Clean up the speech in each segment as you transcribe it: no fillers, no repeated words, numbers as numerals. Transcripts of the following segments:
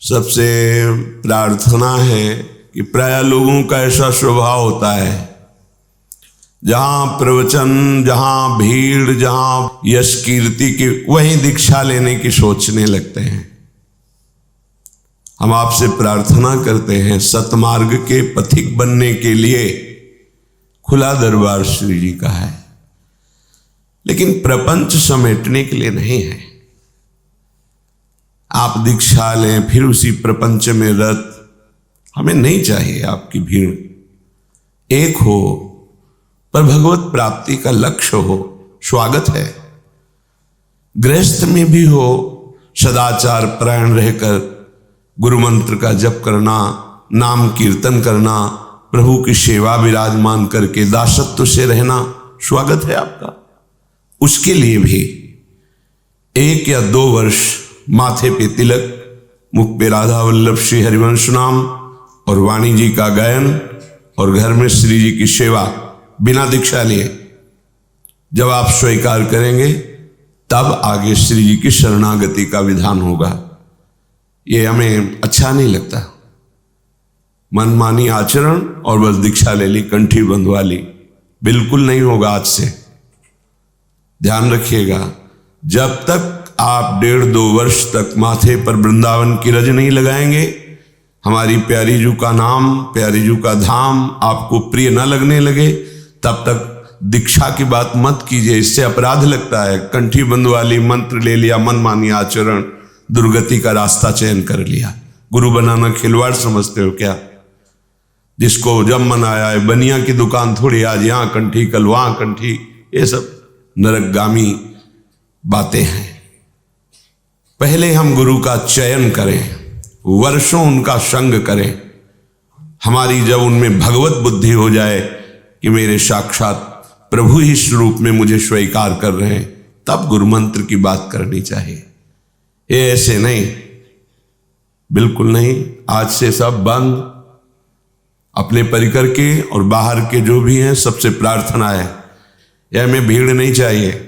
सबसे प्रार्थना है कि प्राय लोगों का ऐसा स्वभाव होता है, जहां प्रवचन, जहां भीड़, जहां यश कीर्ति की, वहीं दीक्षा लेने की सोचने लगते हैं। हम आपसे प्रार्थना करते हैं, सतमार्ग के पथिक बनने के लिए खुला दरबार श्री जी का है, लेकिन प्रपंच समेटने के लिए नहीं है। आप दीक्षा लें फिर उसी प्रपंच में रत, हमें नहीं चाहिए आपकी भीड़। एक हो पर भगवत प्राप्ति का लक्ष्य हो, स्वागत है। गृहस्थ में भी हो, सदाचार परायण रहकर गुरु मंत्र का जप करना, नाम कीर्तन करना, प्रभु की सेवा विराजमान करके दासत्व से रहना, स्वागत है आपका। उसके लिए भी 1 या 2 वर्ष माथे पे तिलक, मुख पे राधा वल्लभ श्री हरिवंश नाम और वाणी जी का गायन और घर में श्री जी की सेवा बिना दीक्षा लिए जब आप स्वीकार करेंगे, तब आगे श्री जी की शरणागति का विधान होगा। ये हमें अच्छा नहीं लगता। मनमानी आचरण और बस दीक्षा ले ली, कंठी बंधवा ली, बिल्कुल नहीं होगा आज से। ध्यान रखिएगा, जब तक आप 1.5-2 वर्ष तक माथे पर वृंदावन की रज नहीं लगाएंगे, हमारी प्यारी जू का नाम, प्यारी जू का धाम आपको प्रिय न लगने लगे, तब तक दीक्षा की बात मत कीजिए। इससे अपराध लगता है। कंठी बंधवा ली, मंत्र ले लिया, मनमानी आचरण, दुर्गति का रास्ता चयन कर लिया। गुरु बनाना खिलवाड़ समझते हो क्या? जिसको जब मन आया है, बनिया की दुकान थोड़ी, आज यहां कंठी कल वहां कंठी, ये सब नरकगामी बातें हैं। पहले हम गुरु का चयन करें, वर्षों उनका संग करें। हमारी जब उनमें भगवत बुद्धि हो जाए कि मेरे साक्षात प्रभु ही स्वरूप में मुझे स्वीकार कर रहे हैं, तब गुरु मंत्र की बात करनी चाहिए। ये ऐसे नहीं, बिल्कुल नहीं। आज से सब बंद। अपने परिकर के और बाहर के जो भी हैं, सबसे प्रार्थना है, यह हमें भीड़ नहीं चाहिए,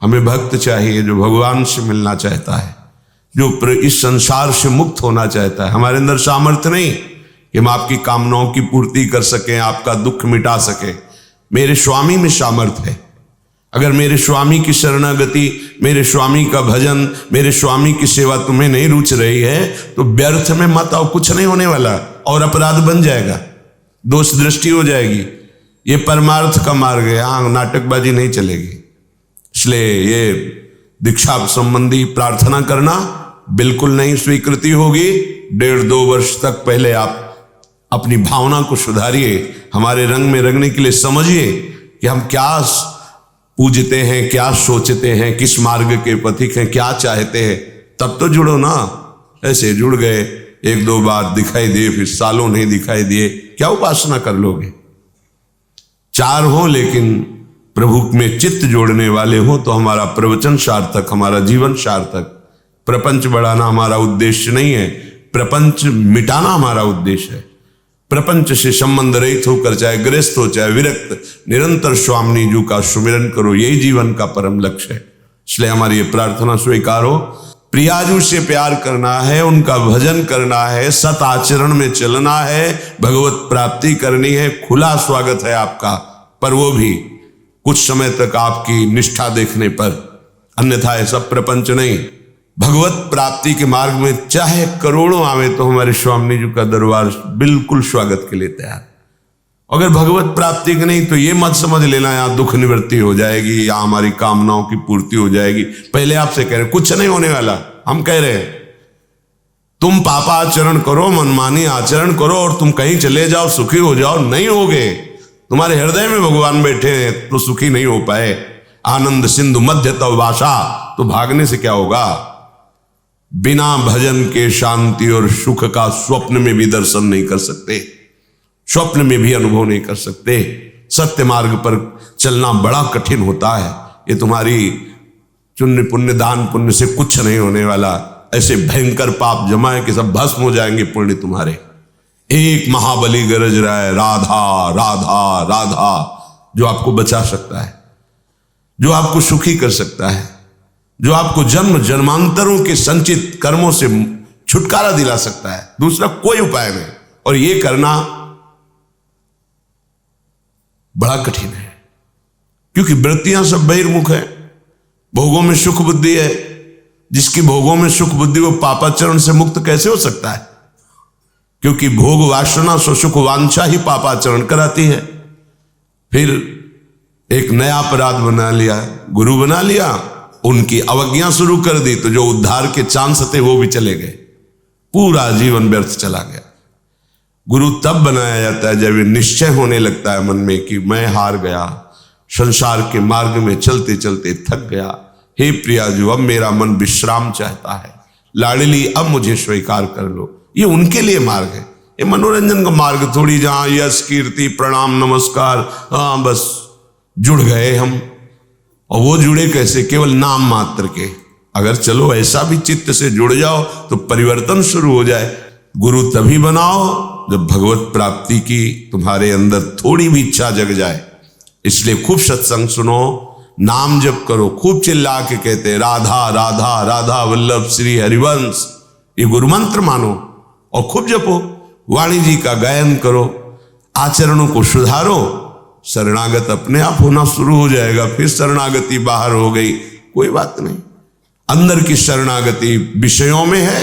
हमें भक्त चाहिए जो भगवान से मिलना चाहता है, जो इस संसार से मुक्त होना चाहता है। हमारे अंदर सामर्थ्य नहीं कि हम आपकी कामनाओं की पूर्ति कर सकें, आपका दुख मिटा सकें। मेरे स्वामी में सामर्थ्य है। अगर मेरे स्वामी की शरणागति, मेरे स्वामी का भजन, मेरे स्वामी की सेवा तुम्हें नहीं रुच रही है, तो व्यर्थ में मत आओ, कुछ नहीं होने वाला और अपराध बन जाएगा, दोष दृष्टि हो जाएगी। ये परमार्थ का मार्ग है, यहां नाटकबाजी नहीं चलेगी। इसलिए ये दीक्षा संबंधी प्रार्थना करना बिल्कुल नहीं स्वीकृति होगी। 1.5-2 वर्ष तक पहले आप अपनी भावना को सुधारिए, हमारे रंग में रंगने के लिए समझिए कि हम क्या पूजते हैं, क्या सोचते हैं, किस मार्ग के पथिक हैं, क्या चाहते हैं, तब तो जुड़ो ना। ऐसे जुड़ गए, 1-2 बार दिखाई दिए, फिर सालों नहीं दिखाई दिए, क्या उपासना कर लोगे? 4 हो लेकिन प्रभु में चित्त जोड़ने वाले हो तो हमारा प्रवचन सार्थक, हमारा जीवन सार्थक। प्रपंच बढ़ाना हमारा उद्देश्य नहीं है, प्रपंच मिटाना हमारा उद्देश्य है। प्रपंच से संबंध रहित होकर, चाहे गृहस्थ हो चाहे विरक्त, निरंतर स्वामी जी का सुमिरन करो, यही जीवन का परम लक्ष्य है। इसलिए हमारी ये प्रार्थना स्वीकार हो। प्रियाजू से प्यार करना है, उनका भजन करना है, सत आचरण में चलना है, भगवत प्राप्ति करनी है। खुला स्वागत है आपका, पर वो भी कुछ समय तक आपकी निष्ठा देखने पर, अन्यथा ऐसा प्रपंच नहीं। भगवत प्राप्ति के मार्ग में चाहे करोड़ों आवे तो हमारे स्वामी जी का दरबार बिल्कुल स्वागत के लिए तैयार। अगर भगवत प्राप्ति की नहीं तो ये मत समझ लेना यहाँ दुख निवृत्ति हो जाएगी या हमारी कामनाओं की पूर्ति हो जाएगी। पहले आपसे कह रहे कुछ नहीं होने वाला। हम कह रहे हैं तुम पापाचरण करो, मनमानी आचरण करो और तुम कहीं चले जाओ, सुखी हो जाओ, नहीं होगे। तुम्हारे हृदय में भगवान बैठे हैं तो सुखी नहीं हो पाए। आनंद सिंधु मध्य तव वासा, तो भागने से क्या होगा? बिना भजन के शांति और सुख का स्वप्न में भी दर्शन नहीं कर सकते, स्वप्न में भी अनुभव नहीं कर सकते। सत्य मार्ग पर चलना बड़ा कठिन होता है। ये तुम्हारी पुण्य पुण्य दान पुण्य से कुछ नहीं होने वाला। ऐसे भयंकर पाप जमा है कि सब भस्म हो जाएंगे पुण्य तुम्हारे। एक महाबली गरज रहा है, राधा राधा राधा, जो आपको बचा सकता है, जो आपको सुखी कर सकता है, जो आपको जन्म जन्मांतरों के संचित कर्मों से छुटकारा दिला सकता है, दूसरा कोई उपाय नहीं। और ये करना बड़ा कठिन है, क्योंकि वृत्तियां सब बहिर्मुख है, भोगों में सुख बुद्धि है। जिसकी भोगों में सुख बुद्धि वो पापाचरण से मुक्त कैसे हो सकता है? क्योंकि भोग वासना सो सुख वांछा ही पापाचरण कराती है। फिर एक नया अपराध बना लिया, गुरु बना लिया, उनकी अवज्ञा शुरू कर दी, तो जो उद्धार के चांस थे वो भी चले गए, पूरा जीवन व्यर्थ चला गया। गुरु तब बनाया जाता है जब ये निश्चय होने लगता है मन में कि मैं हार गया, संसार के मार्ग में चलते चलते थक गया, हे प्रियाजू अब मेरा मन विश्राम चाहता है, लाडली अब मुझे स्वीकार कर लो। ये उनके लिए मार्ग है, ये मनोरंजन का मार्ग थोड़ी जहां यश कीर्ति प्रणाम नमस्कार, हाँ बस जुड़ गए हम। और वो जुड़े कैसे? केवल नाम मात्र के। अगर चलो ऐसा भी चित्त से जुड़ जाओ तो परिवर्तन शुरू हो जाए। गुरु तभी बनाओ जब भगवत प्राप्ति की तुम्हारे अंदर थोड़ी भी इच्छा जग जाए। इसलिए खूब सत्संग सुनो, नाम जप करो, खूब चिल्ला के कहते राधा राधा राधा वल्लभ श्री हरिवंश, ये गुरु मंत्र मानो और खूब जपो। वाणी जी का गायन करो, आचरणों को सुधारो, शरणागत अपने आप होना शुरू हो जाएगा। फिर शरणागति बाहर हो गई, कोई बात नहीं। अंदर की शरणागति विषयों में है,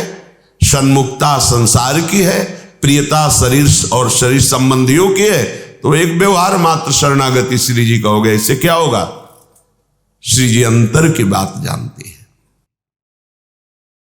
सन्मुखता संसार की है, प्रियता शरीर और शरीर संबंधियों की है, तो एक व्यवहार मात्र शरणागति श्री जी का हो गया। इससे क्या होगा? श्री जी अंतर की बात जानती है।